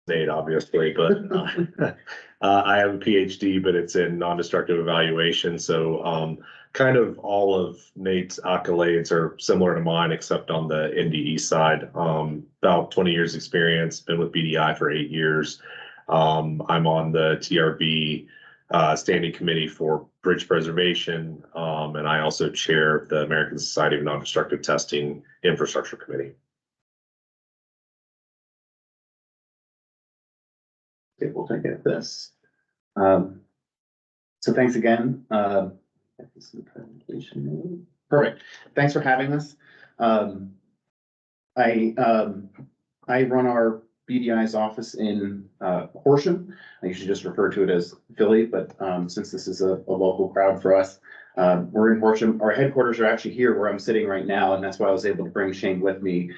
Nate, obviously, but I have a PhD, but it's in non-destructive evaluation. So kind of all of Nate's accolades are similar to mine, except on the NDE side. About 20 years experience, been with BDI for 8 years. I'm on the TRB standing committee for bridge preservation, and I also chair the American Society of Non-Destructive Testing Infrastructure Committee. Okay, we'll take it this. So thanks again. This is the presentation. Perfect. Thanks for having us. I run our BDI's office in Horsham. I usually just refer to it as Philly, but since this is a local crowd for us, we're in Horsham. Our headquarters are actually here where I'm sitting right now, and that's why I was able to bring Shane with me,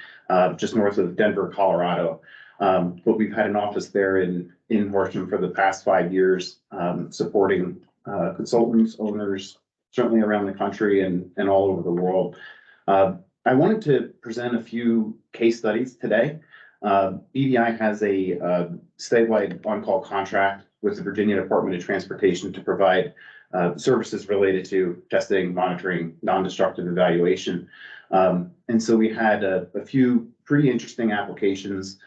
just north of Denver, Colorado. But we've had an office there in Horsham for the past 5 years, supporting consultants, owners, certainly around the country and all over the world. I wanted to present a few case studies today. BDI has a statewide on-call contract with the Virginia Department of Transportation to provide services related to testing, monitoring, non-destructive evaluation. And so we had a few pretty interesting applications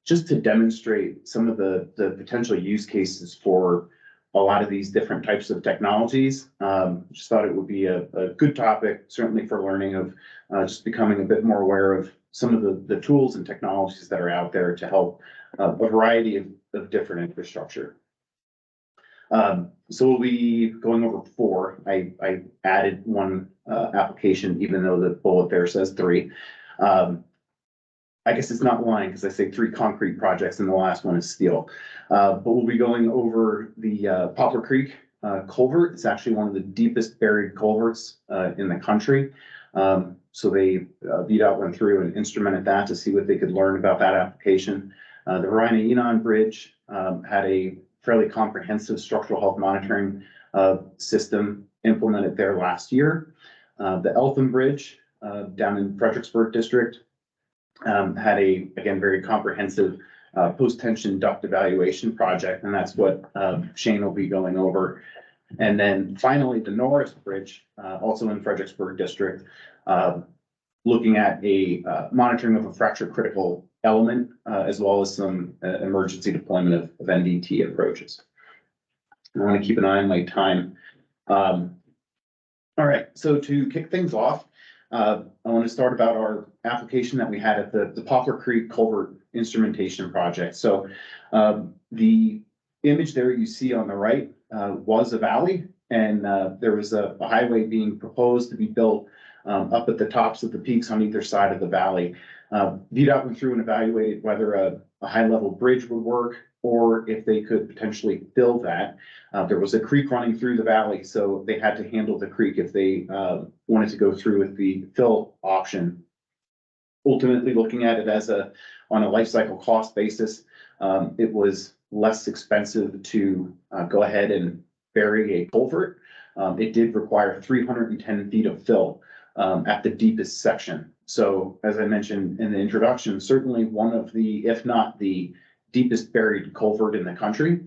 just to demonstrate some of the potential use cases for a lot of these different types of technologies. Just thought it would be a good topic, certainly for learning of just becoming a bit more aware of some of the tools and technologies that are out there to help a variety of different infrastructure. So we'll be going over 4. I added 1 application, even though the bullet there says 3. I guess it's not lying because I say 3 concrete projects and the last one is steel. But we'll be going over the Poplar Creek culvert. It's actually one of the deepest buried culverts in the country. So they VDOT went through and instrumented that to see what they could learn about that application. The Verina-Enon Bridge had a fairly comprehensive structural health monitoring system implemented there last year. The Eltham Bridge down in Fredericksburg District had again, very comprehensive post-tension duct evaluation project, and that's what Shane will be going over. And then finally, the Norris Bridge, also in Fredericksburg District, looking at a monitoring of a fracture critical element, as well as some emergency deployment of NDT approaches. I want to keep an eye on my time. All right, so to kick things off, I want to start about our application that we had at the Poplar Creek Culvert Instrumentation Project. So the image there you see on the right was a valley, and there was a highway being proposed to be built up at the tops of the peaks on either side of the valley. VDOT went through and evaluated whether a high-level bridge would work or if they could potentially fill that. There was a creek running through the valley, so they had to handle the creek if they wanted to go through with the fill option. Ultimately, looking at it as on a life cycle cost basis, it was less expensive to go ahead and bury a culvert. It did require 310 feet of fill at the deepest section. So as I mentioned in the introduction, certainly one of the, if not the deepest buried culvert in the country.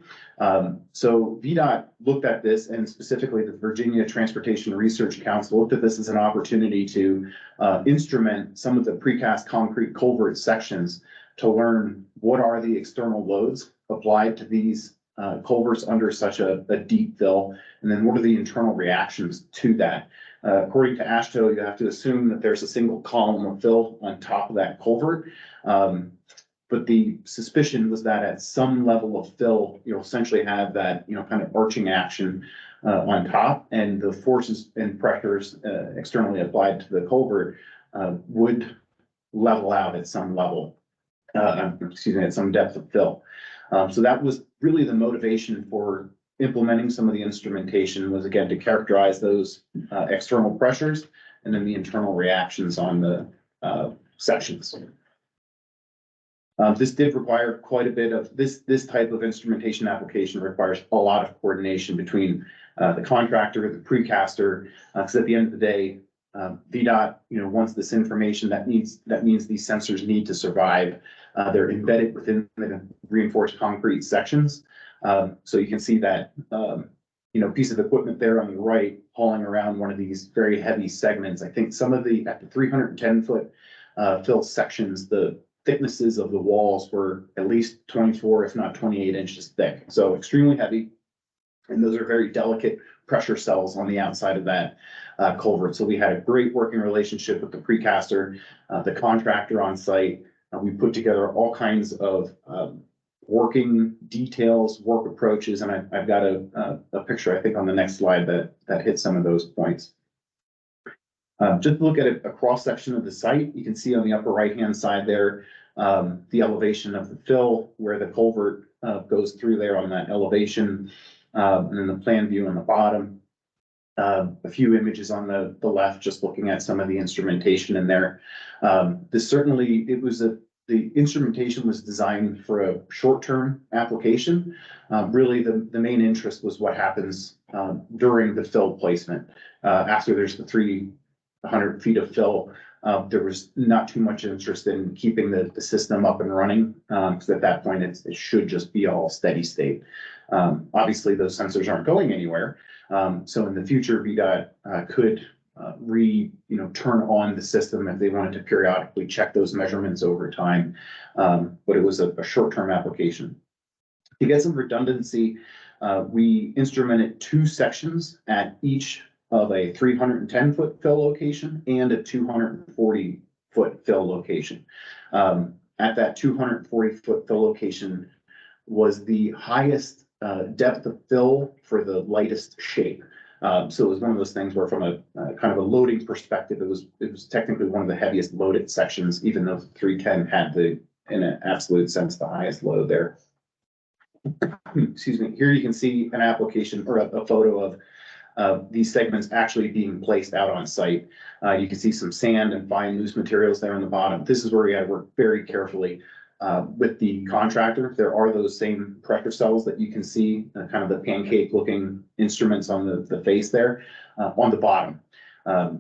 So VDOT looked at this, and specifically the Virginia Transportation Research Council looked at this as an opportunity to instrument some of the precast concrete culvert sections to learn what are the external loads applied to these culverts under such a deep fill, and then what are the internal reactions to that. According to AASHTO, you have to assume that there's a single column of fill on top of that culvert. But the suspicion was that at some level of fill, you'll essentially have that, kind of arching action on top, and the forces and pressures externally applied to the culvert would level out at some level, at some depth of fill. So that was really the motivation for implementing some of the instrumentation, was again to characterize those external pressures and then the internal reactions on the sections. This did require quite a bit of this type of instrumentation application requires a lot of coordination between the contractor, the precaster, because at the end of the day, VDOT, wants this information that means these sensors need to survive They're embedded within the reinforced concrete sections. So you can see that, piece of equipment there on the right, hauling around one of these very heavy segments. I think some of at the 310-foot fill sections, the thicknesses of the walls were at least 24, if not 28 inches thick. So extremely heavy. And those are very delicate pressure cells on the outside of that culvert. So we had a great working relationship with the precaster, the contractor on site. We put together all kinds of working details, work approaches, and I've got a picture, I think, on the next slide that hits some of those points. Just look at a cross section of the site. You can see on the upper right-hand side there, the elevation of the fill, where the culvert goes through there on that elevation, and then the plan view on the bottom. A few images on the left, just looking at some of the instrumentation in there. The instrumentation was designed for a short-term application. Really, the main interest was what happens during the fill placement. After there's the 300 feet of fill, there was not too much interest in keeping the system up and running, because at that point it should just be all steady state. Obviously, those sensors aren't going anywhere. So in the future, VDOT could turn on the system if they wanted to periodically check those measurements over time. But it was a short-term application. To get some redundancy, we instrumented 2 sections at each of a 310-foot fill location and a 240-foot fill location. At that 240-foot fill location was the highest depth of fill for the lightest shape. So it was one of those things where from a kind of a loading perspective, it was technically one of the heaviest loaded sections, even though the 310 had in an absolute sense, the highest load there. Excuse me. Here you can see an application or a photo of these segments actually being placed out on site. You can see some sand and fine loose materials there on the bottom. This is where we got to work very carefully with the contractor. There are those same pressure cells that you can see, kind of the pancake looking instruments on the face there on the bottom.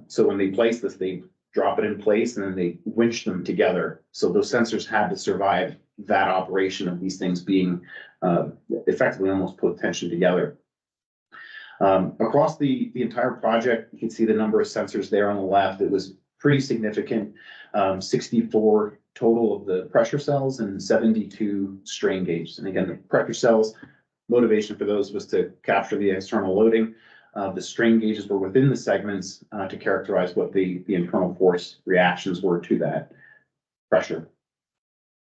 So when they place this, they drop it in place and then they winch them together. So those sensors had to survive that operation of these things being effectively almost put tension together. Across the entire project, you can see the number of sensors there on the left. It was pretty significant, 64 total of the pressure cells and 72 strain gauges. And again, the pressure cells, motivation for those was to capture the external loading. The strain gauges were within the segments to characterize what the internal force reactions were to that pressure.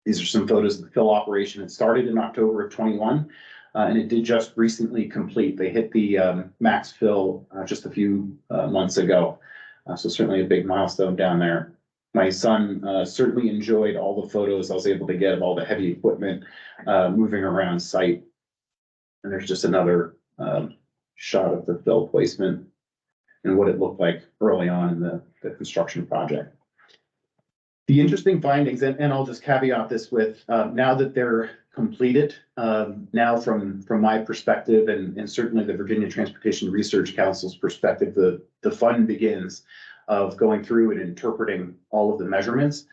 These are some photos of the fill operation. It started in October of 21, and it did just recently complete. They hit the max fill just a few months ago. So certainly a big milestone down there. My son certainly enjoyed all the photos I was able to get of all the heavy equipment moving around site. And there's just another shot of the fill placement and what it looked like early on in the construction project. The interesting findings, and I'll just caveat this with, now that they're completed, now from my perspective and certainly the Virginia Transportation Research Council's perspective, the fun begins of going through and interpreting all of the measurements.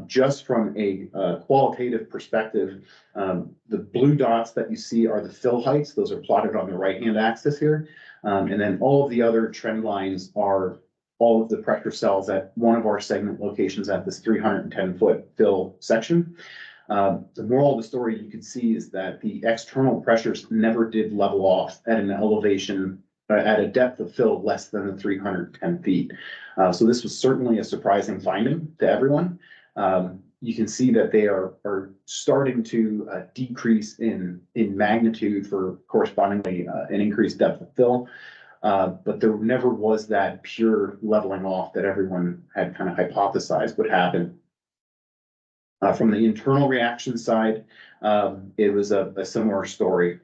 Just from a qualitative perspective, the blue dots that you see are the fill heights. Those are plotted on the right-hand axis here. And then all of the other trend lines are all of the pressure cells at one of our segment locations at this 310-foot fill section. The moral of the story you can see is that the external pressures never did level off at an elevation, at a depth of fill less than the 310 feet. So this was certainly a surprising finding to everyone. You can see that they are starting to decrease in magnitude for correspondingly an increased depth of fill. But there never was that pure leveling off that everyone had kind of hypothesized would happen. From the internal reaction side, it was a similar story.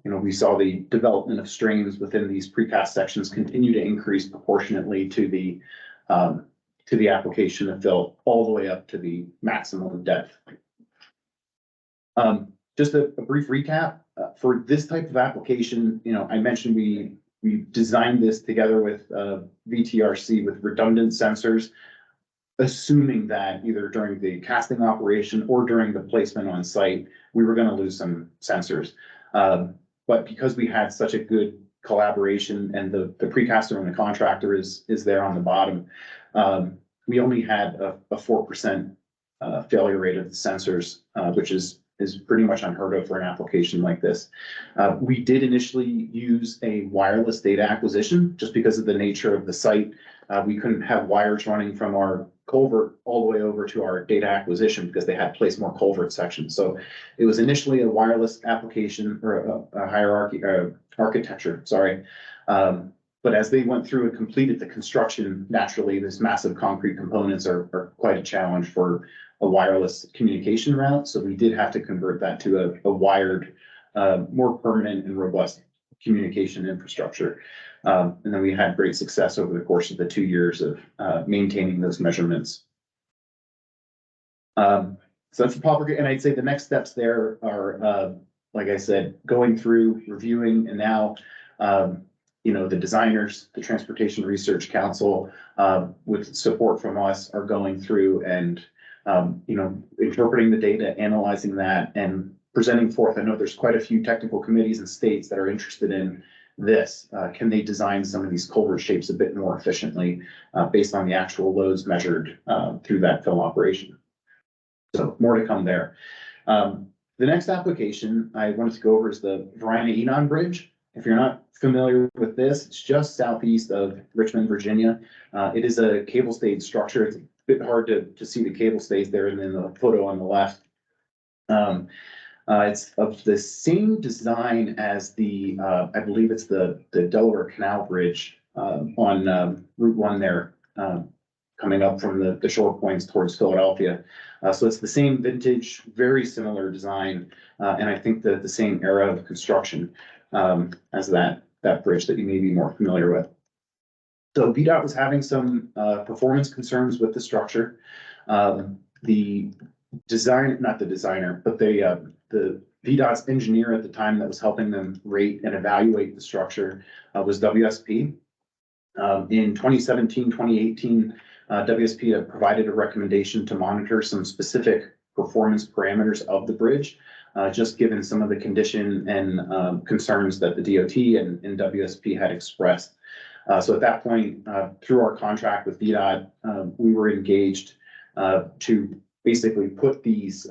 We saw the development of strains within these precast sections continue to increase proportionately to the application of fill all the way up to the maximum depth. Just a brief recap for this type of application. I mentioned we designed this together with VTRC with redundant sensors. assuming that either during the casting operation or during the placement on site, we were gonna lose some sensors. But because we had such a good collaboration and the precaster and the contractor is there on the bottom, we only had a 4% failure rate of the sensors, which is pretty much unheard of for an application like this. We did initially use a wireless data acquisition just because of the nature of the site. We couldn't have wires running from our culvert all the way over to our data acquisition because they had placed more culvert sections. So it was initially a wireless application or a hierarchy architecture, sorry. But as they went through and completed the construction, naturally, this massive concrete components are quite a challenge for a wireless communication route. So we did have to convert that to a wired, more permanent and robust communication infrastructure. And then we had great success over the course of the 2 years of maintaining those measurements. So that's the popper, and I'd say the next steps there are, like I said, going through, reviewing, and now, the designers, the Transportation Research Council, with support from us, are going through and, interpreting the data, analyzing that, and presenting forth. I know there's quite a few technical committees and states that are interested in this. Can they design some of these culvert shapes a bit more efficiently, based on the actual loads measured through that fill operation? So more to come there. The next application I wanted to go over is the Varina-Enon Bridge. If you're not familiar with this, it's just southeast of Richmond, Virginia. It is a cable stayed structure. It's a bit hard to see the cable stays there and then the photo on the left. It's of the same design as the, I believe it's the Delaware Canal Bridge on Route 1 there, coming up from the shore points towards Philadelphia. So it's the same vintage, very similar design, and I think the same era of construction as that bridge that you may be more familiar with. So VDOT was having some performance concerns with the structure. The design, not the designer, but the VDOT's engineer at the time that was helping them rate and evaluate the structure was WSP. In 2017, 2018, WSP had provided a recommendation to monitor some specific performance parameters of the bridge, just given some of the condition and concerns that the DOT and WSP had expressed. So at that point, through our contract with VDOT, we were engaged to basically put these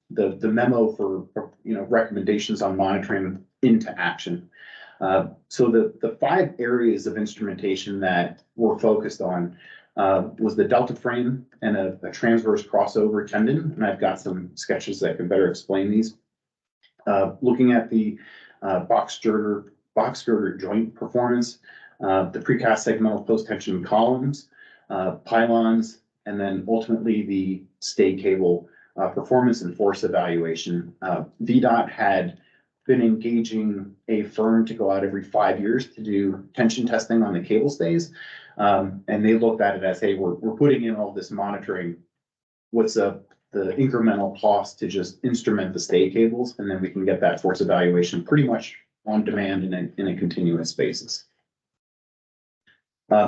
the memo for recommendations on monitoring into action. So the 5 areas of instrumentation that we're focused on was the delta frame and a transverse crossover tendon, and I've got some sketches that can better explain these. Looking at the box girder joint performance, the precast segmental post-tension columns, pylons, and then ultimately the stay cable performance and force evaluation. VDOT had been engaging a firm to go out every 5 years to do tension testing on the cable stays. And they looked at it as, hey, we're putting in all this monitoring. What's the incremental cost to just instrument the stay cables, and then we can get that force evaluation pretty much on demand in a continuous basis.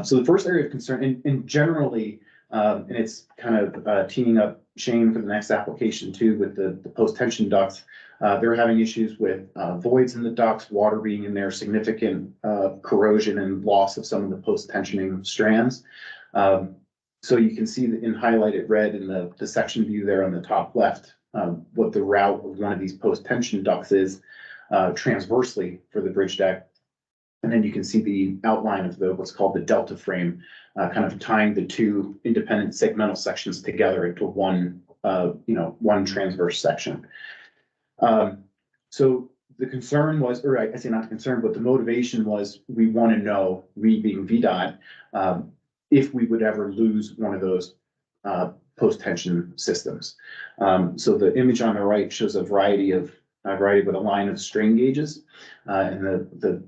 So the first area of concern, and generally, and it's kind of teeing up Shane for the next application too, with the post-tension ducts. They're having issues with voids in the ducts, water being in there, significant corrosion and loss of some of the post-tensioning strands. So you can see in highlighted red in the section view there on the top left, what the route of one of these post-tension ducts is transversely for the bridge deck. And then you can see the outline of what's called the delta frame, kind of tying the 2 independent segmental sections together into one transverse section. So the concern was, or I say not the concern, but the motivation was, we want to know, we being VDOT, if we would ever lose one of those post-tension systems. So the image on the right shows a variety with a line of strain gauges, and the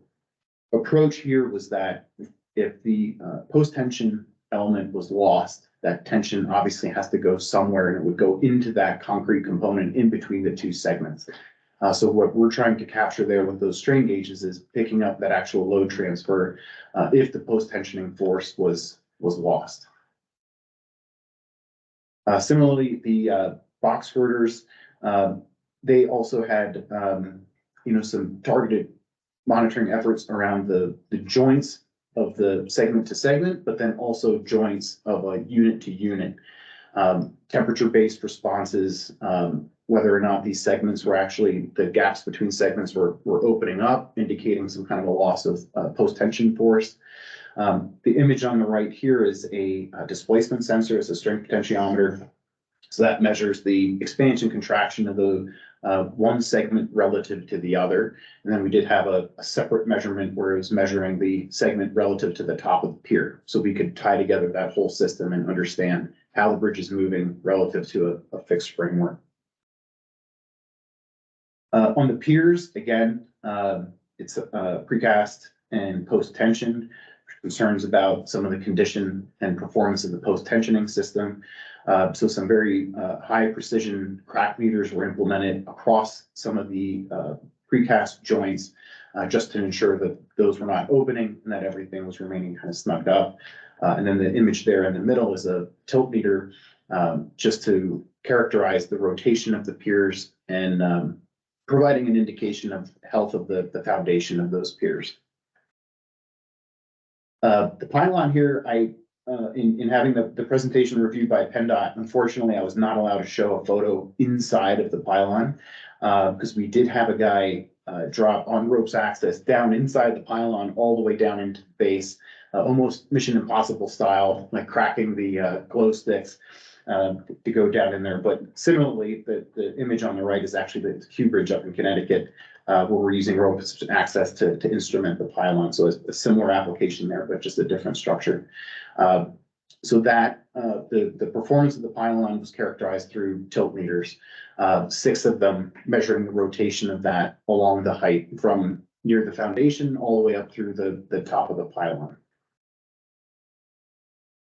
approach here was that if the post-tension element was lost, that tension obviously has to go somewhere, and it would go into that concrete component in between the 2 segments. So what we're trying to capture there with those strain gauges is picking up that actual load transfer if the post-tensioning force was lost. Similarly, the box girders, they also had, some targeted monitoring efforts around the joints of the segment to segment, but then also joints of a unit to unit. Temperature-based responses, whether or not these segments were actually, the gaps between segments were opening up, indicating some kind of a loss of post-tension force. The image on the right here is a displacement sensor. It's a strength potentiometer. So that measures the expansion contraction of the one segment relative to the other. And then we did have a separate measurement where it was measuring the segment relative to the top of the pier. So we could tie together that whole system and understand how the bridge is moving relative to a fixed framework. On the piers, again, it's precast and post-tension. Concerns about some of the condition and performance of the post-tensioning system. So some very high precision crack meters were implemented across some of the precast joints just to ensure that those were not opening and that everything was remaining kind of snugged up. And then the image there in the middle is a tilt meter just to characterize the rotation of the piers and providing an indication of health of the foundation of those piers. The pylon here, in having the presentation reviewed by PennDOT, unfortunately, I was not allowed to show a photo inside of the pylon because we did have a guy drop on ropes access down inside the pylon all the way down into the base, almost Mission Impossible style, like cracking the glow sticks to go down in there. But similarly, the image on the right is actually the Q Bridge up in Connecticut, where we're using rope access to instrument the pylon. So it's a similar application there, but just a different structure. So that the performance of the pylon was characterized through tilt meters, 6 of them measuring the rotation of that along the height from near the foundation all the way up through the top of the pylon.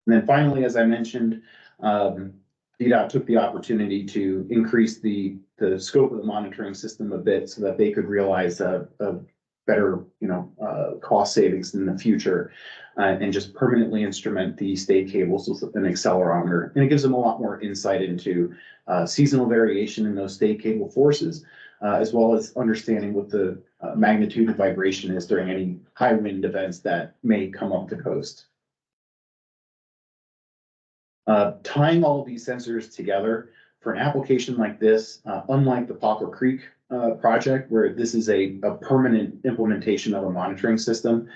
And then finally, as I mentioned, VDOT took the opportunity to increase the scope of the monitoring system a bit so that they could realize a better, cost savings in the future, and just permanently instrument the stay cables with an accelerometer. And it gives them a lot more insight into seasonal variation in those stay cable forces, as well as understanding what the magnitude of vibration is during any high wind events that may come up the coast. Tying all of these sensors together for an application like this, unlike the Poplar Creek project, where this is a permanent implementation of a monitoring system.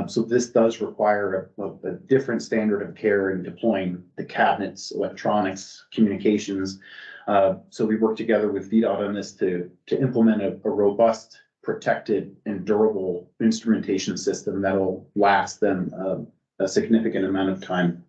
So this does require a different standard of care in deploying the cabinets, electronics, communications. So we worked together with VDOT on this to implement a robust, protected, and durable instrumentation system that'll last them a significant amount of time.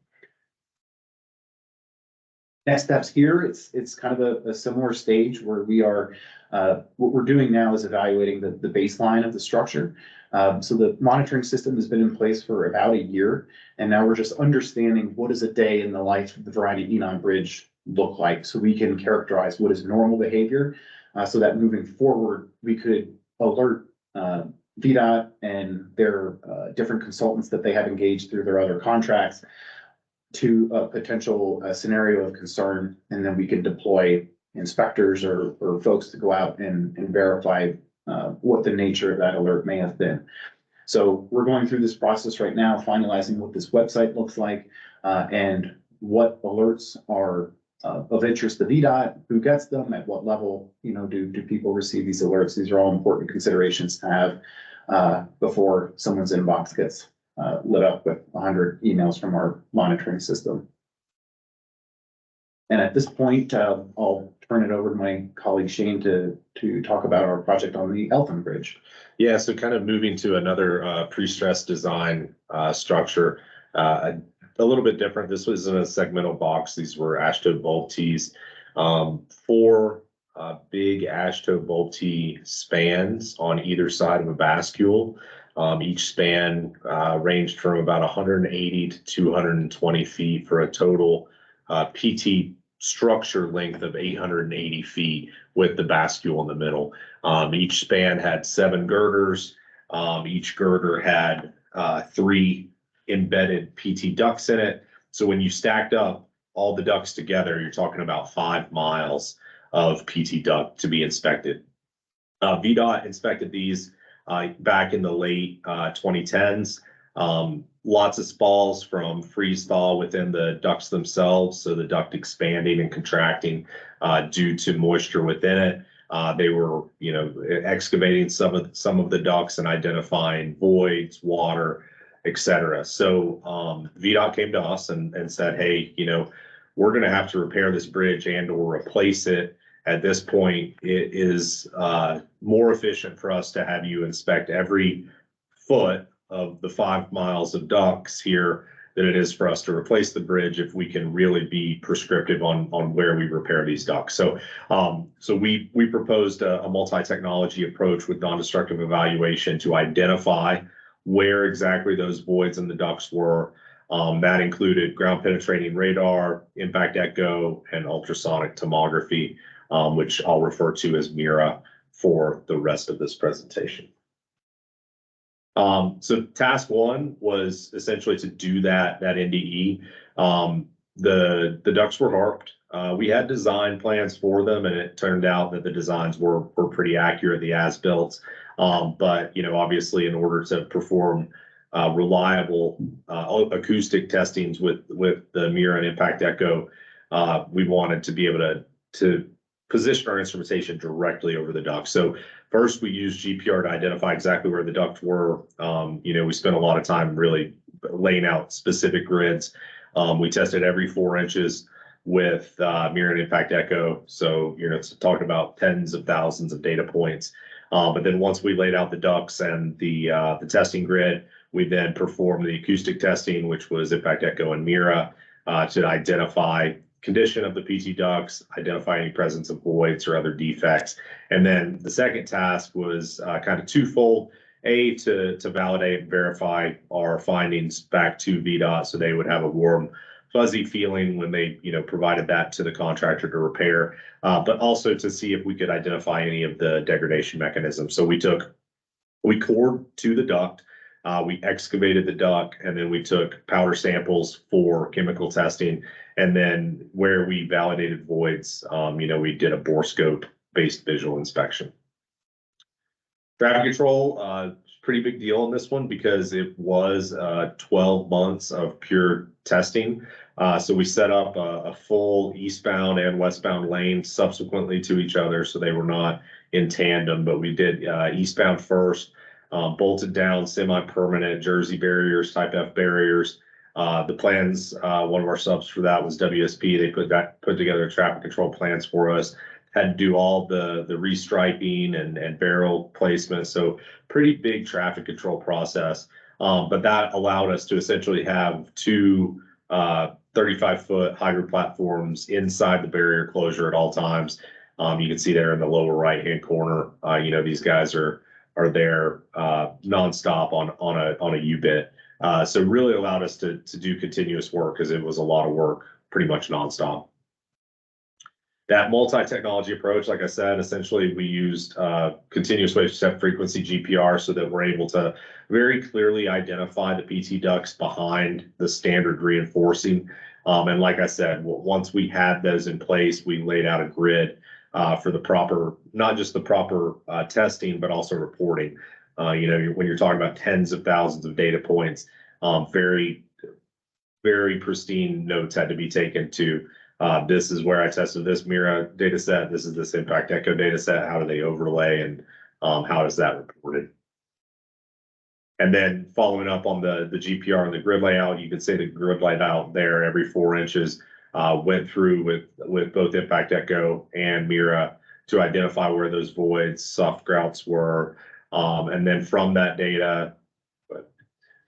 Next steps here, it's kind of a similar stage where we are, what we're doing now is evaluating the baseline of the structure. So the monitoring system has been in place for about a year, and now we're just understanding what does a day in the life of the Verina-Enon Bridge look like, so we can characterize what is normal behavior, so that moving forward, we could alert VDOT and their different consultants that they have engaged through their other contracts to a potential scenario of concern, and then we can deploy inspectors or folks to go out and verify what the nature of that alert may have been. So we're going through this process right now, finalizing what this website looks like and what alerts are of interest to VDOT, who gets them, at what level, do people receive these alerts? These are all important considerations to have before someone's inbox gets lit up with 100 emails from our monitoring system. And at this point, I'll turn it over to my colleague Shane to talk about our project on the Eltham Bridge. Yeah, so kind of moving to another pre-stressed design structure, a little bit different. This was in a segmental box. These were AASHTO bulb tees, 4 big AASHTO bulb tee spans on either side of a bascule. Each span ranged from about 180 to 220 feet for a total PT structure length of 880 feet with the bascule in the middle. Each span had 7 girders. Each girder had 3 embedded PT ducts in it. So when you stacked up all the ducts together, you're talking about 5 miles of PT duct to be inspected. VDOT inspected these back in the late 2010s. Lots of spalls from freeze thaw within the ducts themselves, so the duct expanding and contracting due to moisture within it. They were, excavating some of the ducts and identifying voids, water, etc. So VDOT came to us and said, hey, we're going to have to repair this bridge and or replace it. At this point, it is more efficient for us to have you inspect every foot of the 5 miles of ducts here than it is for us to replace the bridge if we can really be prescriptive on where we repair these ducts. So we proposed a multi-technology approach with non-destructive evaluation to identify where exactly those voids in the ducts were. That included ground penetrating radar, impact echo, and ultrasonic tomography, which I'll refer to as MIRA for the rest of this presentation. So task one was essentially to do that NDE. The ducts were harped. We had design plans for them, and it turned out that the designs were pretty accurate, the as-built. But obviously, in order to perform reliable acoustic testings with the MIRA and impact echo, we wanted to be able to position our instrumentation directly over the duct. So first, we used GPR to identify exactly where the ducts were. We spent a lot of time really laying out specific grids. We tested every 4 inches with MIRA and impact echo. So it's talking about tens of thousands of data points. But then once we laid out the ducts and the testing grid, we then performed the acoustic testing, which was impact echo and MIRA, to identify condition of the PT ducts, identify any presence of voids or other defects. And then the second task was kind of twofold. A, to validate and verify our findings back to VDOT so they would have a warm, fuzzy feeling when they provided that to the contractor to repair, but also to see if we could identify any of the degradation mechanisms. So we cored to the duct, we excavated the duct, and then we took powder samples for chemical testing. And then where we validated voids, we did a borescope-based visual inspection. Traffic control, pretty big deal on this one because it was 12 months of pure testing. So we set up a full eastbound and westbound lane subsequently to each other, so they were not in tandem, but we did eastbound first, bolted down semi-permanent Jersey barriers, type F barriers. The plans, one of our subs for that was WSP. They put together traffic control plans for us, had to do all the restriping and barrel placement. So pretty big traffic control process. But that allowed us to essentially have 2 35-foot hydro platforms inside the barrier closure at all times. You can see there in the lower right-hand corner, these guys are there nonstop on a U-bit. So really allowed us to do continuous work because it was a lot of work, pretty much nonstop. That multi-technology approach, like I said, essentially we used continuous wave step frequency GPR so that we're able to very clearly identify the PT ducts behind the standard reinforcing. And like I said, once we had those in place, we laid out a grid for the proper, not just the proper testing, but also reporting. When you're talking about tens of thousands of data points, very, very pristine notes had to be taken to this is where I tested this MIRA data set. This is this impact echo data set. How do they overlay and how is that reported? And then following up on the GPR and the grid layout, you can see the grid layout there every 4 inches went through with both impact echo and MIRA to identify where those voids, soft grouts were. And then from that data,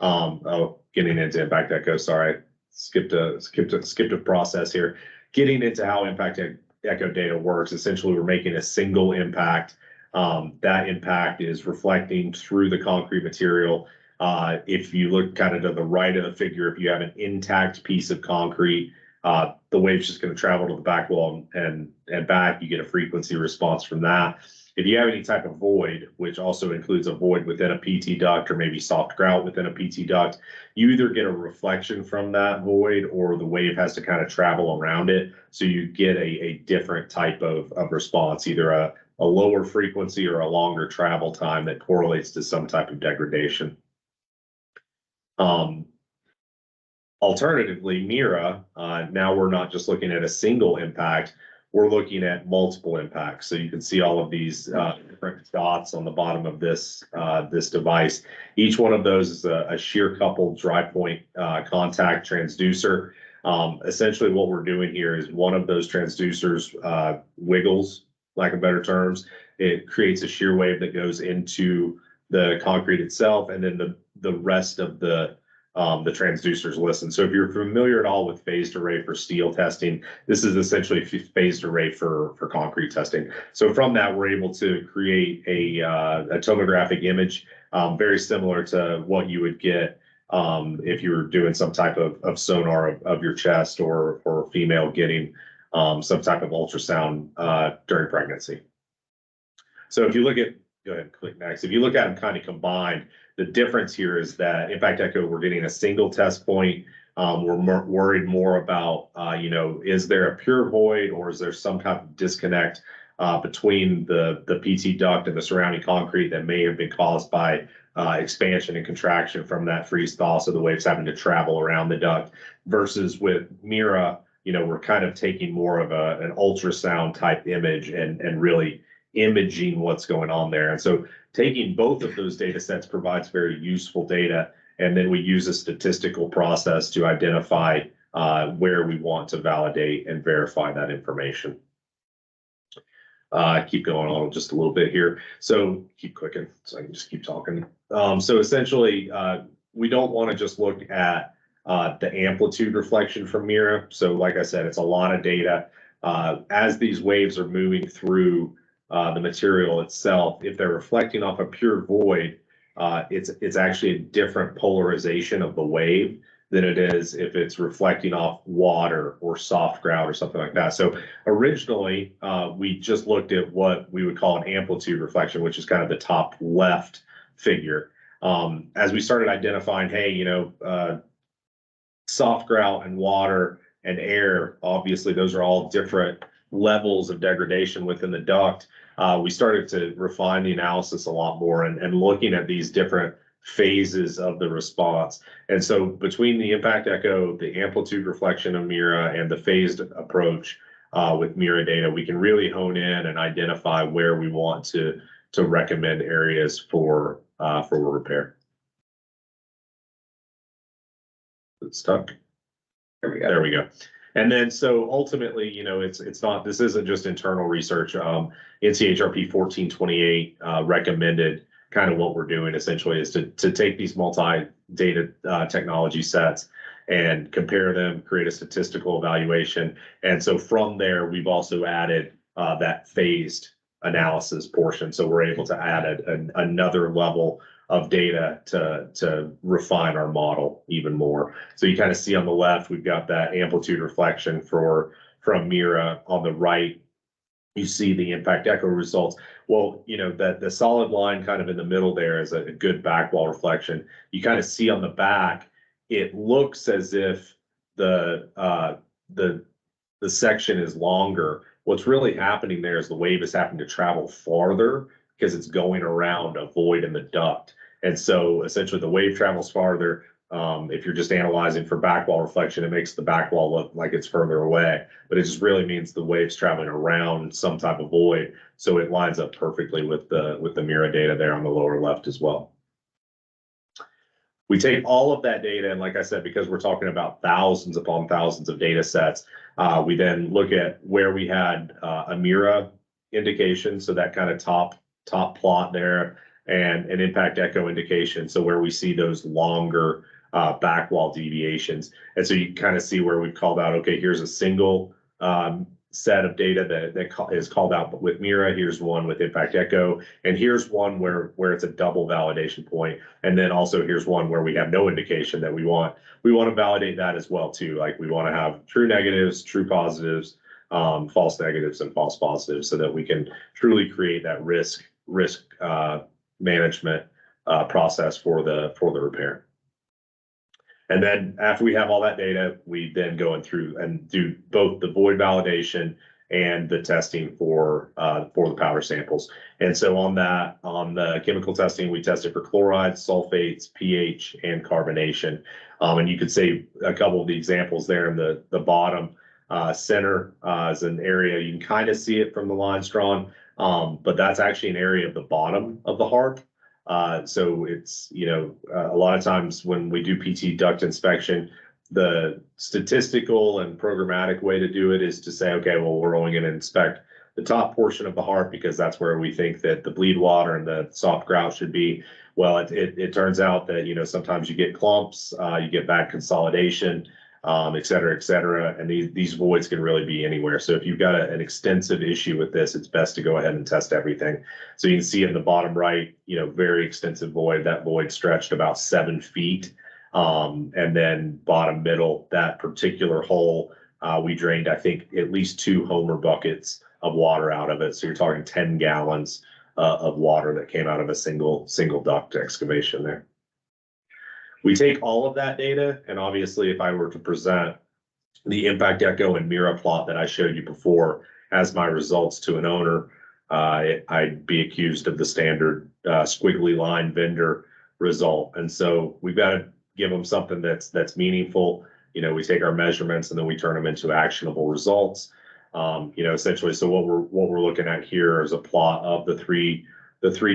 getting into impact echo, sorry, skipped a process here. Getting into how impact echo data works, essentially we're making a single impact. That impact is reflecting through the concrete material. If you look kind of to the right of the figure, if you have an intact piece of concrete, the wave's just going to travel to the back wall and back. You get a frequency response from that. If you have any type of void, which also includes a void within a PT duct or maybe soft grout within a PT duct, you either get a reflection from that void or the wave has to kind of travel around it. So you get a different type of response, either a lower frequency or a longer travel time that correlates to some type of degradation. Alternatively, Mira, now we're not just looking at a single impact, we're looking at multiple impacts. So you can see all of these different dots on the bottom of this device. Each one of those is a shear coupled dry point contact transducer. Essentially what we're doing here is one of those transducers wiggles, lack of better terms. It creates a shear wave that goes into the concrete itself, and then the rest of the transducers listen. So if you're familiar at all with phased array for steel testing, this is essentially phased array for concrete testing. So from that, we're able to create a tomographic image, very similar to what you would get if you were doing some type of sonar of your chest, or a female getting some type of ultrasound during pregnancy. So if you look at, go ahead and click next. If you look at them kind of combined, the difference here is that Impact Echo, we're getting a single test point. We're worried more about, is there a pure void, or is there some kind of disconnect between the PT duct and the surrounding concrete that may have been caused by expansion and contraction from that freeze thaw, so the waves having to travel around the duct, versus with Mira, we're kind of taking more of an ultrasound type image and really imaging what's going on there. And so taking both of those data sets provides very useful data. And then we use a statistical process to identify where we want to validate and verify that information. Keep going on just a little bit here. So keep clicking so I can just keep talking. So essentially, we don't want to just look at the amplitude reflection from Mira. So like I said, it's a lot of data. As these waves are moving through the material itself, if they're reflecting off a pure void, it's actually a different polarization of the wave than it is if it's reflecting off water or soft grout or something like that. So originally, we just looked at what we would call an amplitude reflection, which is kind of the top left figure. As we started identifying, hey, soft grout and water and air, obviously those are all different levels of degradation within the duct. We started to refine the analysis a lot more and looking at these different phases of the response. And so between the Impact Echo, the amplitude reflection of Mira, and the phased approach with Mira data, we can really hone in and identify where we want to recommend areas for repair. It's stuck. There we go. And then, so ultimately, it's not, this isn't just internal research. NCHRP 1428 recommended kind of what we're doing essentially is to take these multi-data technology sets and compare them, create a statistical evaluation. And so from there, we've also added that phased analysis portion. So we're able to add another level of data to refine our model even more. So you kind of see on the left, we've got that amplitude reflection from Mira. On the right, you see the Impact Echo results. Well, that the solid line kind of in the middle there is a good back wall reflection. You kind of see on the back, it looks as if the section is longer. What's really happening there is the wave is having to travel farther because it's going around a void in the duct. And so essentially the wave travels farther. If you're just analyzing for back wall reflection, it makes the back wall look like it's further away, but it just really means the wave's traveling around some type of void. So it lines up perfectly with the Mira data there on the lower left as well. We take all of that data, and like I said, because we're talking about thousands upon thousands of data sets, we then look at where we had a Mira indication, so that kind of top plot there, and an Impact Echo indication, so where we see those longer back wall deviations. And so you kind of see where we've called out, okay, here's a single set of data that is called out with Mira. Here's one with Impact Echo, and here's one where it's a double validation point. And then also here's one where we have no indication that we want to validate that as well too. Like we want to have true negatives, true positives, false negatives and false positives so that we can truly create that risk management process for the repair. And then after we have all that data, we then go in through and do both the void validation and the testing for the powder samples. And so on the chemical testing, we tested for chlorides, sulfates, pH, and carbonation. And you could say a couple of the examples there in the bottom center is an area, you can kind of see it from the lines drawn, but that's actually an area of the bottom of the harp. So it's, a lot of times when we do PT duct inspection, the statistical and programmatic way to do it is to say, okay, well, we're only going to inspect the top portion of the harp because that's where we think that the bleed water and the soft grout should be. Well, it turns out that, sometimes you get clumps, you get bad consolidation, et cetera, and these voids can really be anywhere. So if you've got an extensive issue with this, it's best to go ahead and test everything. So you can see in the bottom right, very extensive void. That void stretched about 7 feet. And then bottom middle, that particular hole, we drained, I think, at least 2 Homer buckets of water out of it. So you're talking 10 gallons of water that came out of a single duct excavation there. We take all of that data, and obviously if I were to present the impact echo and Mira plot that I showed you before as my results to an owner, I'd be accused of the standard squiggly line vendor result. And so we've got to give them something that's meaningful. We take our measurements and then we turn them into actionable results. Essentially, so what we're looking at here is a plot of the three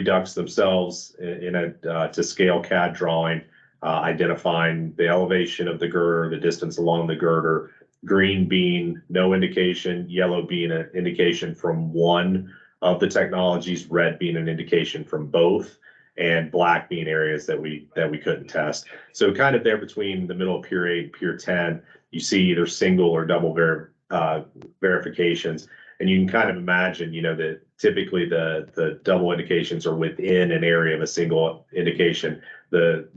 ducts themselves in a to scale CAD drawing, identifying the elevation of the girder, the distance along the girder, green being no indication, yellow being an indication from one of the technologies, red being an indication from both, and black being areas that we couldn't test. So kind of there between the middle of Pier 8 and Pier 10, you see either single or double verifications. And you can kind of imagine, that typically the double indications are within an area of a single indication. The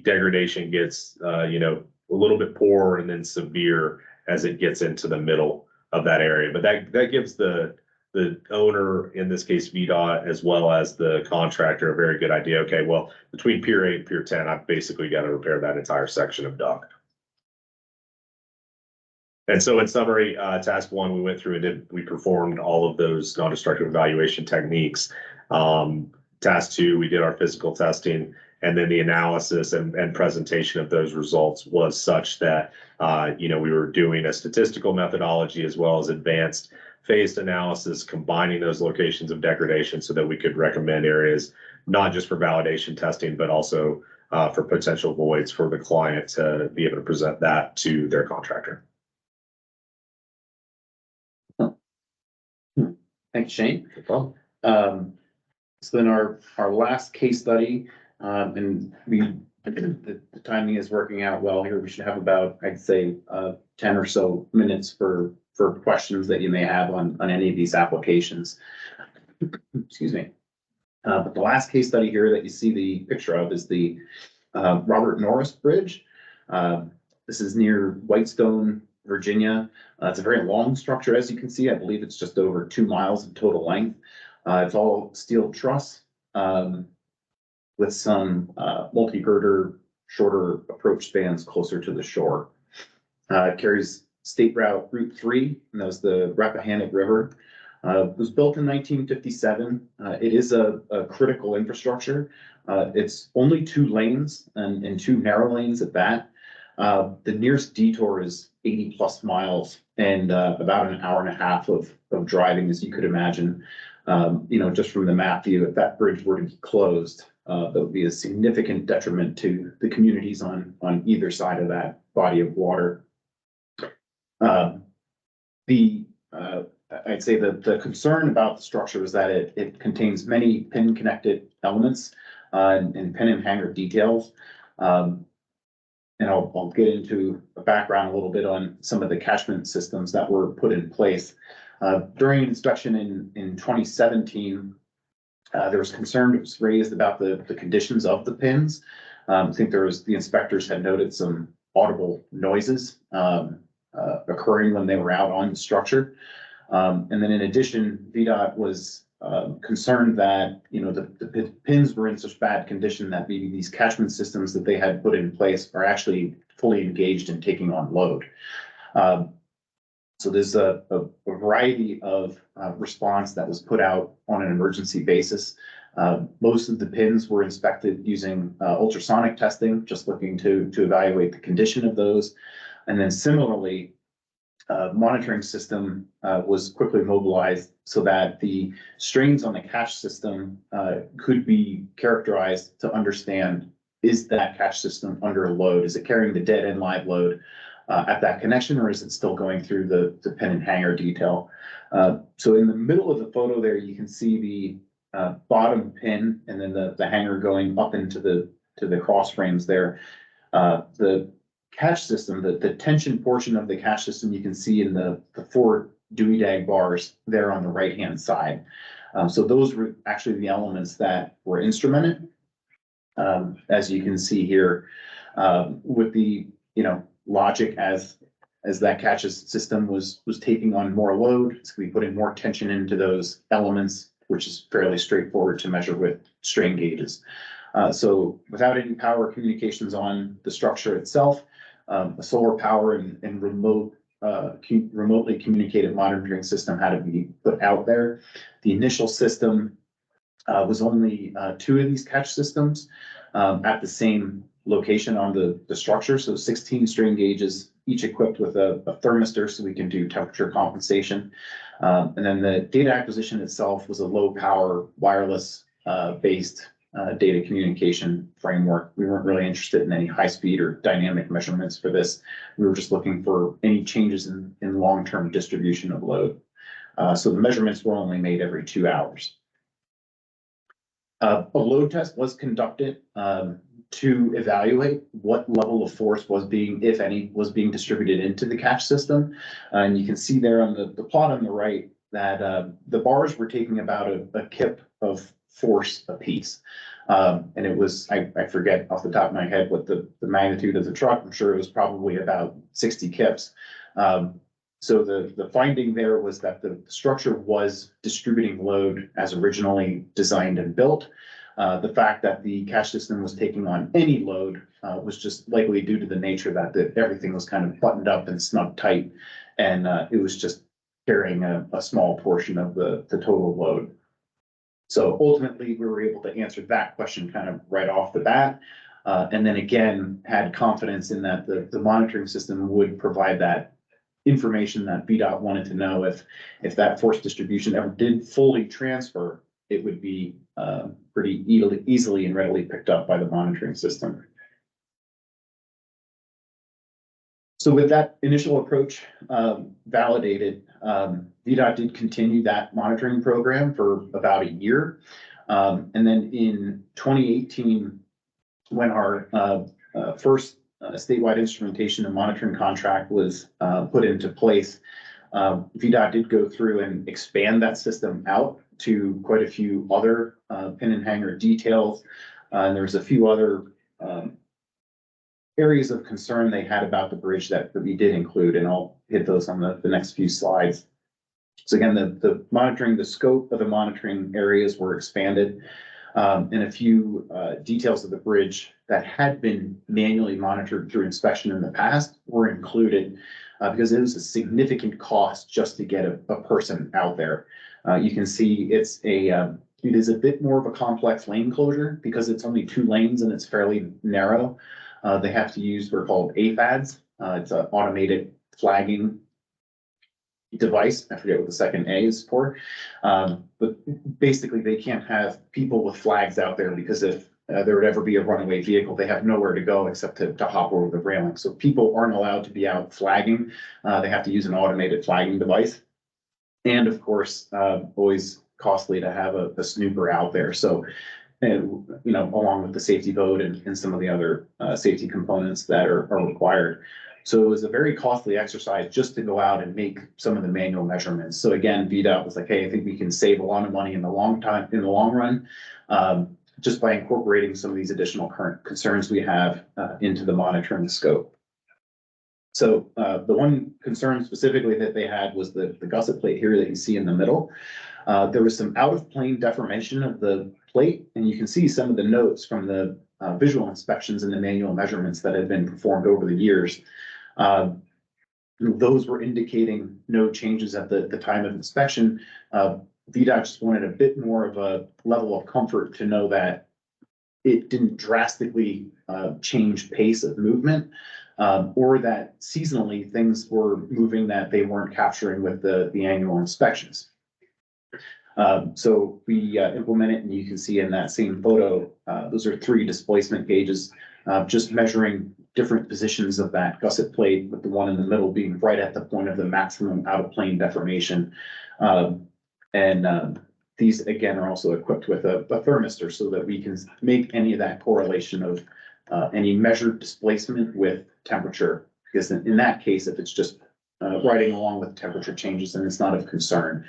degradation gets, a little bit poorer and then severe as it gets into the middle of that area. But that gives the owner, in this case VDOT, as well as the contractor, a very good idea. Okay, well, between Pier 8 and Pier 10, I've basically got to repair that entire section of duct. And so in summary, task 1, we went through and we performed all of those non-destructive evaluation techniques. Task 2, we did our physical testing, and then the analysis and presentation of those results was such that, we were doing a statistical methodology as well as advanced phased analysis, combining those locations of degradation so that we could recommend areas, not just for validation testing, but also for potential voids for the client to be able to present that to their contractor. Thanks, Shane. No problem. So then our last case study, and the timing is working out well here. We should have about, I'd say, 10 or so minutes for questions that you may have on any of these applications. Excuse me. But the last case study here that you see the picture of is the Robert Norris Bridge. This is near Whitestone, Virginia. It's a very long structure, as you can see. I believe it's just over 2 miles in total length. It's all steel truss with some multi-girder, shorter approach spans closer to the shore. It carries State Route 3, and that was the Rappahannock River. It was built in 1957. It is a critical infrastructure. It's only 2 lanes and 2 narrow lanes at that. The nearest detour is 80 plus miles and about an hour and a half of driving, as you could imagine. Just from the map view, if that bridge were to be closed, that would be a significant detriment to the communities on either side of that body of water. I'd say that the concern about the structure is that it contains many pin connected elements and pin and hanger details. And I'll get into a background a little bit on some of the catchment systems that were put in place. During inspection in 2017, there was concern that was raised about the conditions of the pins. I think the inspectors had noted some audible noises. occurring when they were out on the structure. And then in addition, VDOT was concerned that, you know, the pins were in such bad condition that maybe these catchment systems that they had put in place are actually fully engaged in taking on load. So there's a variety of response that was put out on an emergency basis. Most of the pins were inspected using ultrasonic testing, just looking to evaluate the condition of those. And then similarly, monitoring system was quickly mobilized so that the strains on the catch system could be characterized to understand, is that catch system under a load? Is it carrying the dead end live load at that connection, or is it still going through the pin and hanger detail? So in the middle of the photo there, you can see the bottom pin and then the hanger going up into the cross frames there. The catch system, the tension portion of the catch system, you can see in the four Dewey dag bars there on the right-hand side. So those were actually the elements that were instrumented. As you can see here, with the, you know, logic as that catch system was taking on more load, it's gonna be putting more tension into those elements, which is fairly straightforward to measure with strain gauges. So without any power communications on the structure itself, a solar power and remotely communicated monitoring system had to be put out there. The initial system was only 2 of these catch systems at the same location on the structure. So 16 strain gauges, each equipped with a thermistor so we can do temperature compensation. And then the data acquisition itself was a low power wireless based data communication framework. We weren't really interested in any high speed or dynamic measurements for this. We were just looking for any changes in long-term distribution of load. So the measurements were only made every 2 hours. A load test was conducted to evaluate what level of force was being, if any, was being distributed into the catch system. And you can see there on the plot on the right that the bars were taking about a kip of force apiece. And it was, I forget off the top of my head what the magnitude of the truck. I'm sure it was probably about 60 kips. So the finding there was that the structure was distributing load as originally designed and built. The fact that the catch system was taking on any load was just likely due to the nature that everything was kind of buttoned up and snug tight, and it was just carrying a small portion of the total load. So ultimately, we were able to answer that question kind of right off the bat, and then again had confidence in that the monitoring system would provide that information that VDOT wanted to know. If that force distribution ever did fully transfer, it would be pretty easily and readily picked up by the monitoring system. So with that initial approach validated, VDOT did continue that monitoring program for about a year. And then in 2018, when our first statewide instrumentation and monitoring contract was put into place, VDOT did go through and expand that system out to quite a few other pin and hanger details. And there's a few other areas of concern they had about the bridge that we did include, and I'll hit those on the next few slides. So again, the scope of the monitoring areas were expanded, and a few details of the bridge that had been manually monitored through inspection in the past were included because it was a significant cost just to get a person out there. You can see it is a bit more of a complex lane closure because it's only 2 lanes and it's fairly narrow. They have to use what are called AFADs. It's an automated flagging device. I forget what the second A is for. But basically they can't have people with flags out there because if there would ever be a runaway vehicle, they have nowhere to go except to hop over the railing. So people aren't allowed to be out flagging. They have to use an automated flagging device. And of course, always costly to have a snooper out there. So, and, you know, along with the safety code and some of the other safety components that are required. So it was a very costly exercise just to go out and make some of the manual measurements. So again, VDOT was like, hey, I think we can save a lot of money in the long run, just by incorporating some of these additional current concerns we have into the monitoring scope. So the one concern specifically that they had was the gusset plate here that you see in the middle. There was some out of plane deformation of the plate, and you can see some of the notes from the visual inspections and the manual measurements that had been performed over the years. Those were indicating no changes at the time of inspection. VDOT just wanted a bit more of a level of comfort to know that it didn't drastically change pace of movement, or that seasonally things were moving that they weren't capturing with the annual inspections. So we implement it, and you can see in that same photo, those are 3 displacement gauges, just measuring different positions of that gusset plate, with the one in the middle being right at the point of the maximum out of plane deformation. These again are also equipped with a thermistor so that we can make any of that correlation of any measured displacement with temperature. Because in that case, if it's just riding along with temperature changes, then it's not of concern,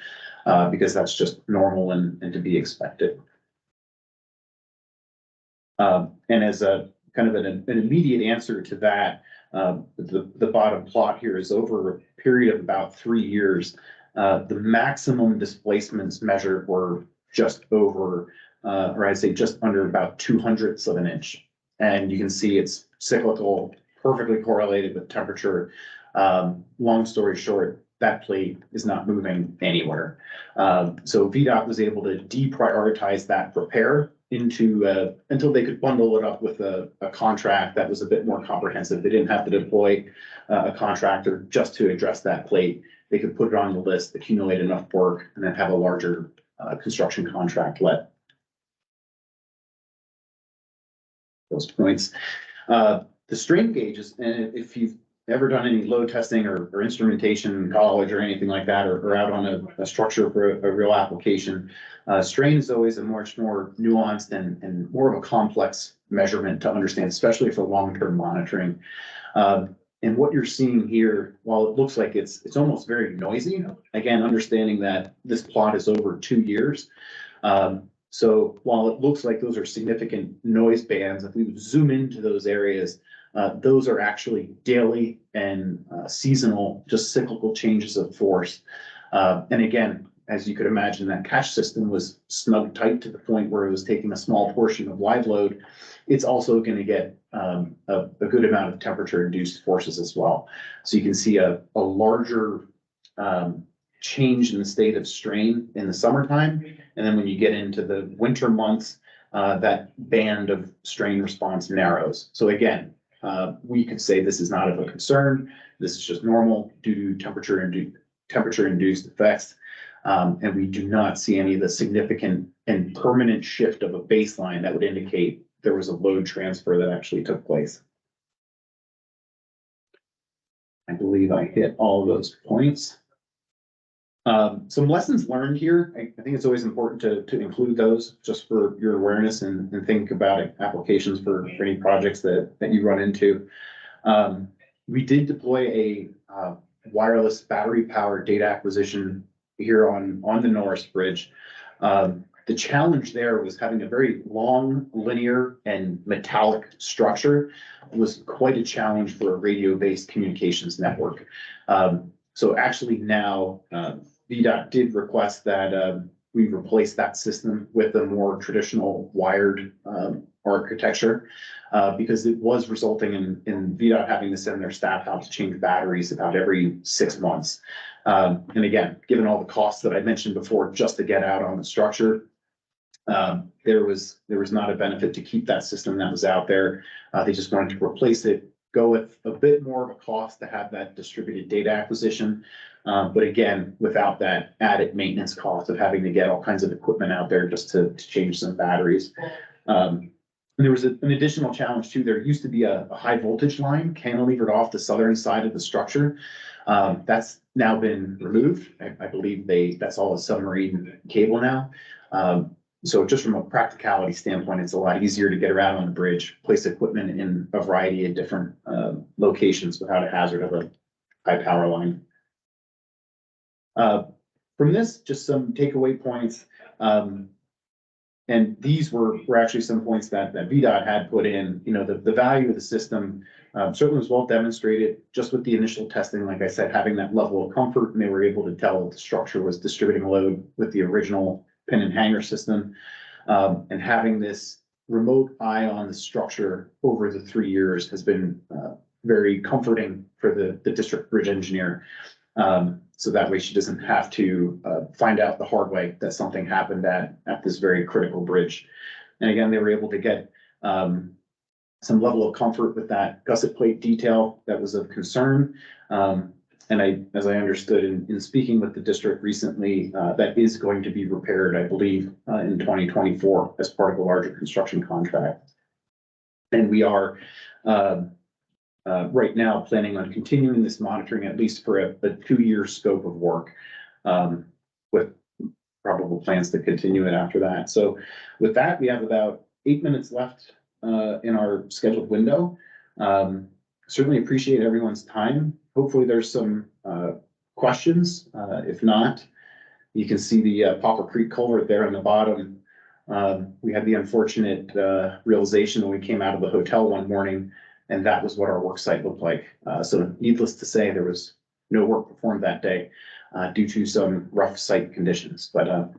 because that's just normal and to be expected. And as a kind of an immediate answer to that, the bottom plot here is over a period of about 3 years. The maximum displacements measured were just over, or I'd say just under about 200ths of an inch. And you can see it's cyclical, perfectly correlated with temperature. Long story short, that plate is not moving anywhere. So VDOT was able to deprioritize that repair into until they could bundle it up with a contract that was a bit more comprehensive. They didn't have to deploy a contractor just to address that plate. They could put it on the list, accumulate enough work, and then have a larger construction contract let those points. The strain gauges, and if you've ever done any load testing or instrumentation in college or anything like that, or out on a structure for a real application, strain is always a much more nuanced and more of a complex measurement to understand, especially for long-term monitoring. And what you're seeing here, while it looks like it's almost very noisy, again, understanding that this plot is over 2 years. So while it looks like those are significant noise bands, if we would zoom into those areas, those are actually daily and seasonal, just cyclical changes of force. And again, as you could imagine, that catch system was snug tight to the point where it was taking a small portion of live load. It's also going to get a good amount of temperature induced forces as well. So you can see a larger change in the state of strain in the summertime. And then when you get into the winter months, that band of strain response narrows. So again, we could say this is not of a concern. This is just normal due to temperature induced effects. And we do not see any of the significant and permanent shift of a baseline that would indicate there was a load transfer that actually took place. I believe I hit all of those points. Some lessons learned here. I think it's always important to include those just for your awareness and think about applications for any projects that you run into. We did deploy a wireless battery powered data acquisition here on the Norris Bridge. The challenge there was having a very long, linear, and metallic structure. It was quite a challenge for a radio-based communications network. So actually now, VDOT did request that we replace that system with a more traditional wired architecture, because it was resulting in VDOT having to send their staff out to change batteries about every 6 months. And again, given all the costs that I mentioned before, just to get out on the structure, there was not a benefit to keep that system that was out there. They just wanted to replace it, go with a bit more of a cost to have that distributed data acquisition. But again, without that added maintenance cost of having to get all kinds of equipment out there just to change some batteries. And there was an additional challenge too. There used to be a high voltage line cantilevered off the southern side of the structure. That's now been removed. I believe that's all a submarine cable now. So just from a practicality standpoint, it's a lot easier to get around on the bridge, place equipment in a variety of different locations without a hazard of a high power line. From this, just some takeaway points. And these were actually some points that VDOT had put in. You know, the value of the system certainly was well demonstrated just with the initial testing, like I said, having that level of comfort, and they were able to tell that the structure was distributing load with the original pin and hanger system. And having this remote eye on the structure over the 3 years has been very comforting for the district bridge engineer. So that way she doesn't have to find out the hard way that something happened at this very critical bridge. And again, they were able to get some level of comfort with that gusset plate detail that was of concern. And as I understood in speaking with the district recently, that is going to be repaired, I believe, in 2024 as part of a larger construction contract. And we are right now planning on continuing this monitoring at least for a 2-year scope of work, with probable plans to continue it after that. So with that, we have about 8 minutes left in our scheduled window. Certainly appreciate everyone's time. Hopefully there's some questions. If not, you can see the Poplar Creek culvert there on the bottom. We had the unfortunate realization when we came out of the hotel one morning, and that was what our work site looked like. So needless to say, there was no work performed that day due to some rough site conditions. But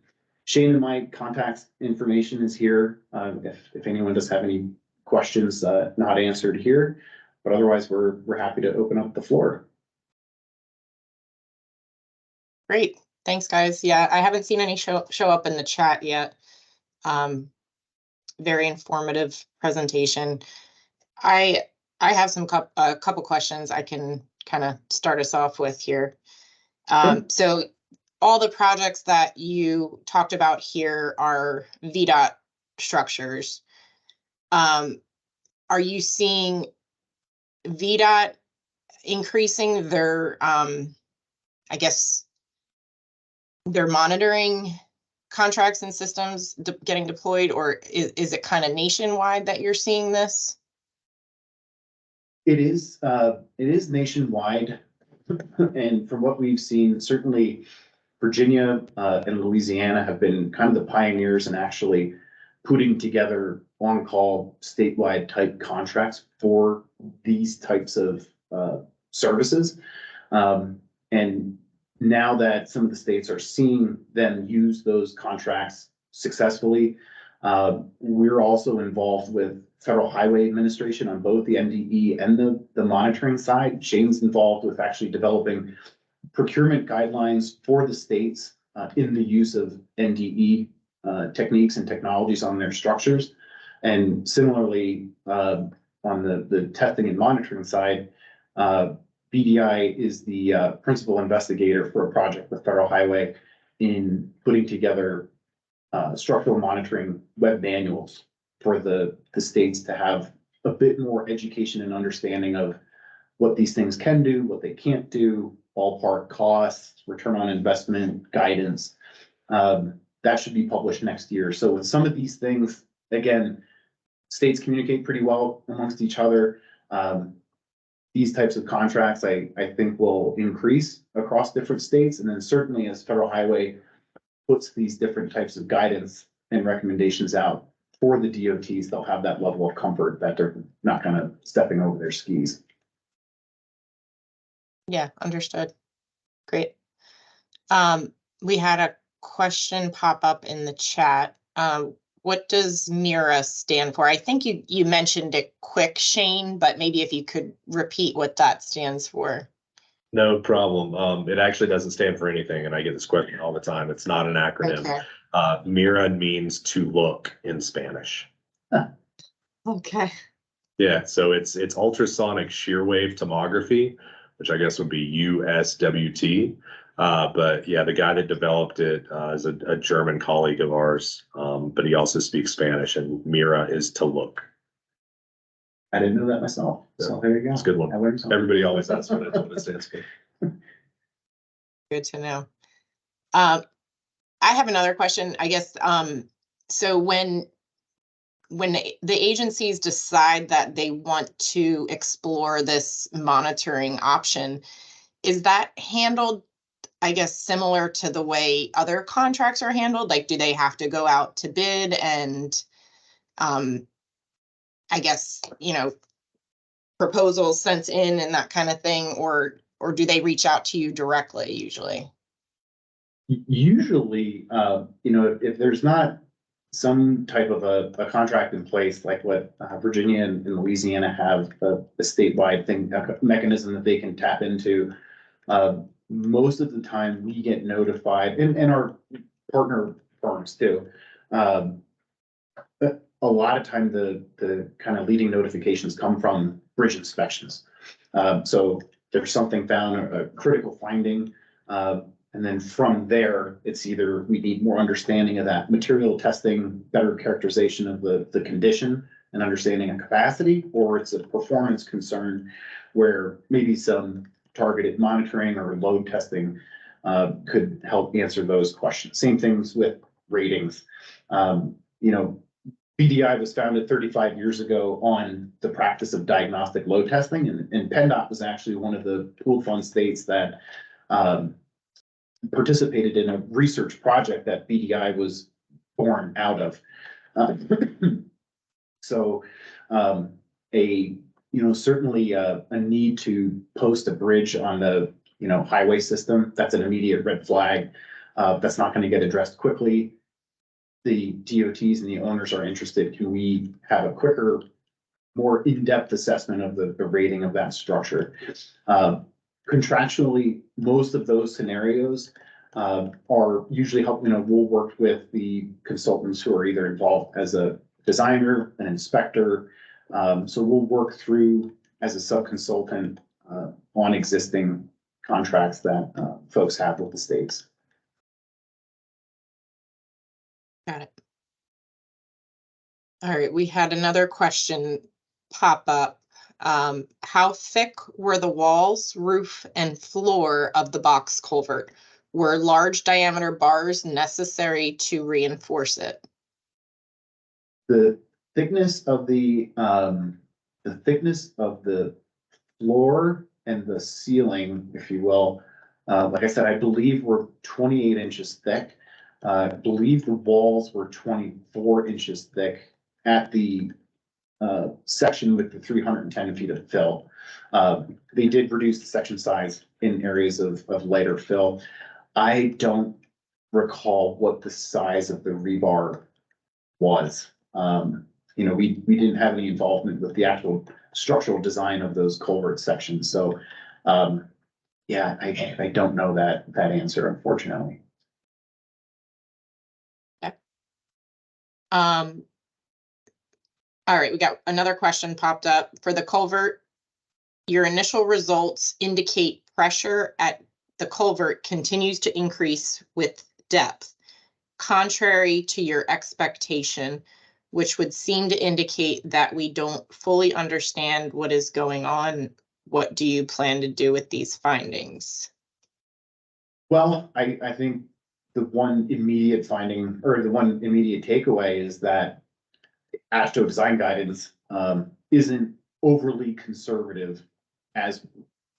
Shane and my contact information is here if anyone does have any questions not answered here. But otherwise, we're happy to open up the floor. Great, thanks, guys. Yeah, I haven't seen any show up in the chat yet. Very informative presentation. I have a couple questions I can kind of start us off with here. So all the projects that you talked about here are VDOT structures. Are you seeing VDOT increasing their, I guess, their monitoring contracts and systems getting deployed, or is it kind of nationwide that you're seeing this? It is nationwide. And from what we've seen, certainly Virginia and Louisiana have been kind of the pioneers in actually putting together on-call statewide type contracts for these types of services. And now that some of the states are seeing them use those contracts successfully, we're also involved with Federal Highway Administration on both the MDE and the monitoring side. Shane's involved with actually developing procurement guidelines for the states in the use of NDE techniques and technologies on their structures. And similarly, on the testing and monitoring side, BDI is the principal investigator for a project with Federal Highway in putting together structural monitoring web manuals for the states to have a bit more education and understanding of what these things can do, what they can't do, ballpark costs, return on investment guidance. That should be published next year. So with some of these things, again, states communicate pretty well amongst each other. These types of contracts, I think, will increase across different states. And then certainly as Federal Highway puts these different types of guidance and recommendations out for the DOTs, they'll have that level of comfort that they're not kind of stepping over their skis. Yeah, understood. Great. We had a question pop up in the chat. What does MIRA stand for? I think you mentioned it quick, Shane, but maybe if you could repeat what that stands for. No problem. It actually doesn't stand for anything, and I get this question all the time. It's not an acronym. Okay. MIRA means to look in Spanish. Okay. Yeah, so it's ultrasonic shear wave tomography, which I guess would be USWT. But yeah, the guy that developed it is a German colleague of ours, but he also speaks Spanish, and MIRA is to look. I didn't know that myself. So there you go. It's a good one. Everybody always asks what it stands for. Good to know. I have another question, I guess. So when the agencies decide that they want to explore this monitoring option, is that handled, I guess, similar to the way other contracts are handled? Like, do they have to go out to bid and, I guess, proposals sent in and that kind of thing, or do they reach out to you directly usually? Usually, if there's not some type of a contract in place, like what Virginia and Louisiana have, a statewide thing, a mechanism that they can tap into, most of the time we get notified, and our partner firms too. But a lot of time the kind of leading notifications come from bridge inspections. So there's something found, a critical finding, and then from there, it's either we need more understanding of that material testing, better characterization of the condition and understanding of capacity, or it's a performance concern where maybe some targeted monitoring or load testing could help answer those questions. Same things with ratings. VDI was founded 35 years ago on the practice of diagnostic load testing, and PennDOT was actually one of the pooled fund states that participated in a research project that VDI was born out of. Certainly a need to post a bridge on the highway system, that's an immediate red flag. That's not going to get addressed quickly. The DOTs and the owners are interested. Can we have a quicker, more in-depth assessment of the rating of that structure? Contractually, most of those scenarios are usually helping. We'll work with the consultants who are either involved as a designer, an inspector. So we'll work through as a sub-consultant on existing contracts that folks have with the states. Got it. All right, we had another question pop up. How thick were the walls, roof, and floor of the box culvert? Were large diameter bars necessary to reinforce it? The thickness of the floor and the ceiling, if you will, like I said, I believe were 28 inches thick. I believe the walls were 24 inches thick at the section with the 310 feet of fill. They did reduce the section size in areas of lighter fill. I don't recall what the size of the rebar was. We didn't have any involvement with the actual structural design of those culvert sections. So, I don't know that answer, unfortunately. Okay. All right, we got another question popped up. For the culvert, your initial results indicate pressure at the culvert continues to increase with depth, contrary to your expectation, which would seem to indicate that we don't fully understand what is going on. What do you plan to do with these findings? Well, I think the one immediate finding or the one immediate takeaway is that AASHTO design guidance isn't overly conservative as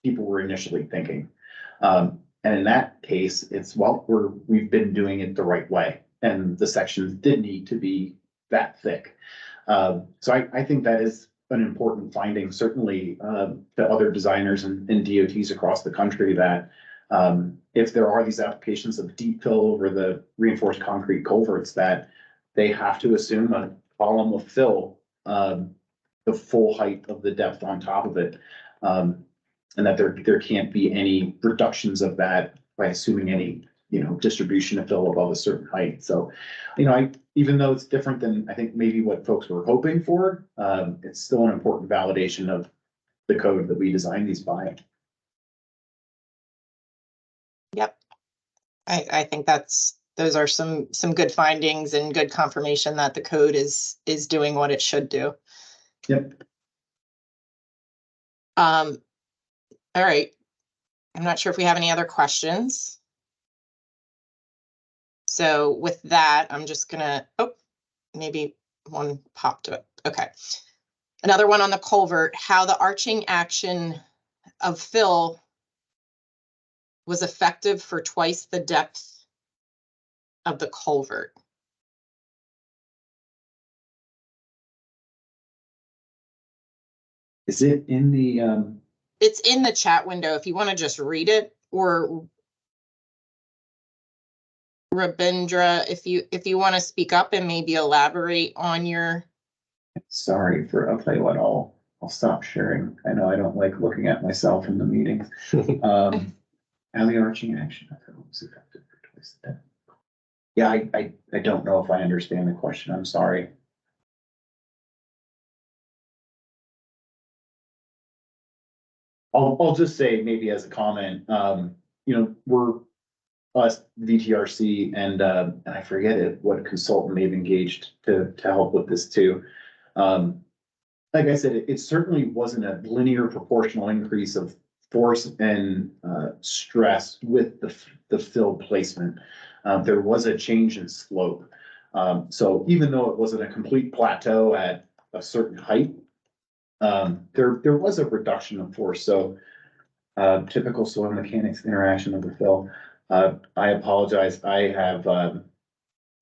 people were initially thinking. And in that case, it's, we've been doing it the right way, and the sections did need to be that thick. So I think that is an important finding, certainly to other designers and DOTs across the country, that if there are these applications of deep fill over the reinforced concrete culverts, that they have to assume a column of fill the full height of the depth on top of it. And that there can't be any reductions of that by assuming any, distribution of fill above a certain height. So, even though it's different than I think maybe what folks were hoping for, it's still an important validation of the code that we designed these by. Yep. I think those are some good findings and good confirmation that the code is doing what it should do. Yep. All right. I'm not sure if we have any other questions. So with that, I'm just gonna, maybe one popped up. Okay. Another one on the culvert, how the arching action of fill was effective for twice the depth of the culvert. Is it in the, It's in the chat window if you want to just read it, or Rabindra, if you want to speak up and maybe elaborate on your. sorry I'll tell you what, I'll stop sharing. I know I don't like looking at myself in the meetings. How the arching action was effective for twice a day. Yeah, I don't know if I understand the question. I'm sorry. I'll just say maybe as a comment, you know, we're us VTRC and I forget what consultant they've engaged to help with this too. Like I said, it certainly wasn't a linear proportional increase of force and stress with the fill placement. There was a change in slope. So even though it wasn't a complete plateau at a certain height, there was a reduction of force. So typical soil mechanics interaction of the fill. I apologize. I have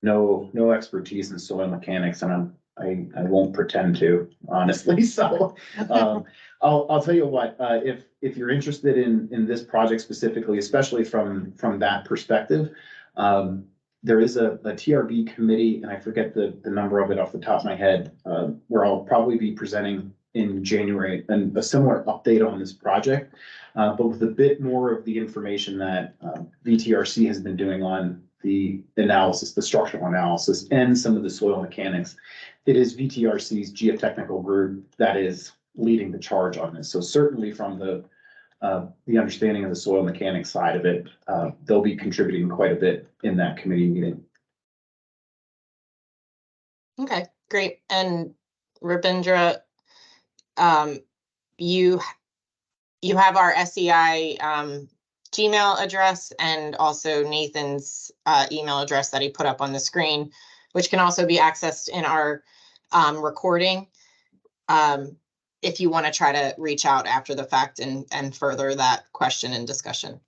no expertise in soil mechanics, and I won't pretend to, honestly. So I'll tell you what, if you're interested in this project specifically, especially from that perspective, there is a TRB committee, and I forget the number of it off the top of my head, where I'll probably be presenting in January and a similar update on this project, but with a bit more of the information that VTRC has been doing on the analysis, the structural analysis, and some of the soil mechanics. It is VTRC's geotechnical group that is leading the charge on this. So certainly from the understanding of the soil mechanics side of it, they'll be contributing quite a bit in that committee meeting. Okay, great. And Rabindra, you have our SEI Gmail address and also Nathan's email address that he put up on the screen, which can also be accessed in our recording if you want to try to reach out after the fact and further that question and discussion.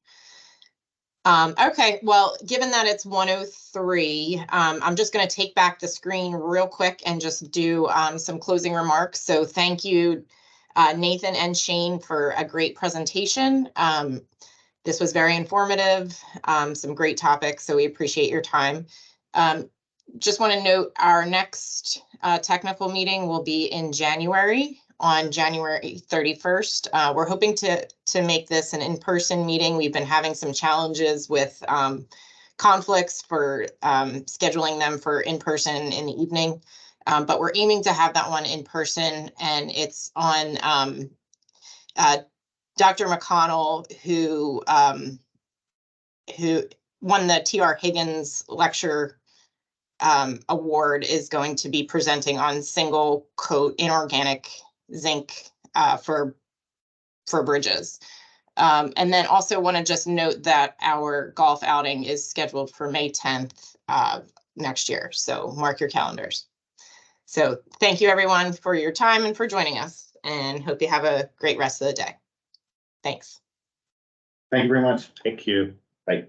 Okay, well, given that it's 1:03, I'm just going to take back the screen real quick and just do some closing remarks. So thank you, Nathan and Shane, for a great presentation. This was very informative, some great topics, so we appreciate your time. Just want to note our next technical meeting will be in January, on January 31st. We're hoping to make this an in-person meeting. We've been having some challenges with conflicts for scheduling them for in-person in the evening, but we're aiming to have that one in person, and it's on Dr. McConnell, who won the T.R. Higgins Lecture Award, is going to be presenting on single coat inorganic zinc for bridges. And then also want to just note that our golf outing is scheduled for May 10th next year. So mark your calendars. So thank you everyone for your time and for joining us, and hope you have a great rest of the day. Thanks. Thank you very much. Thank you. Bye.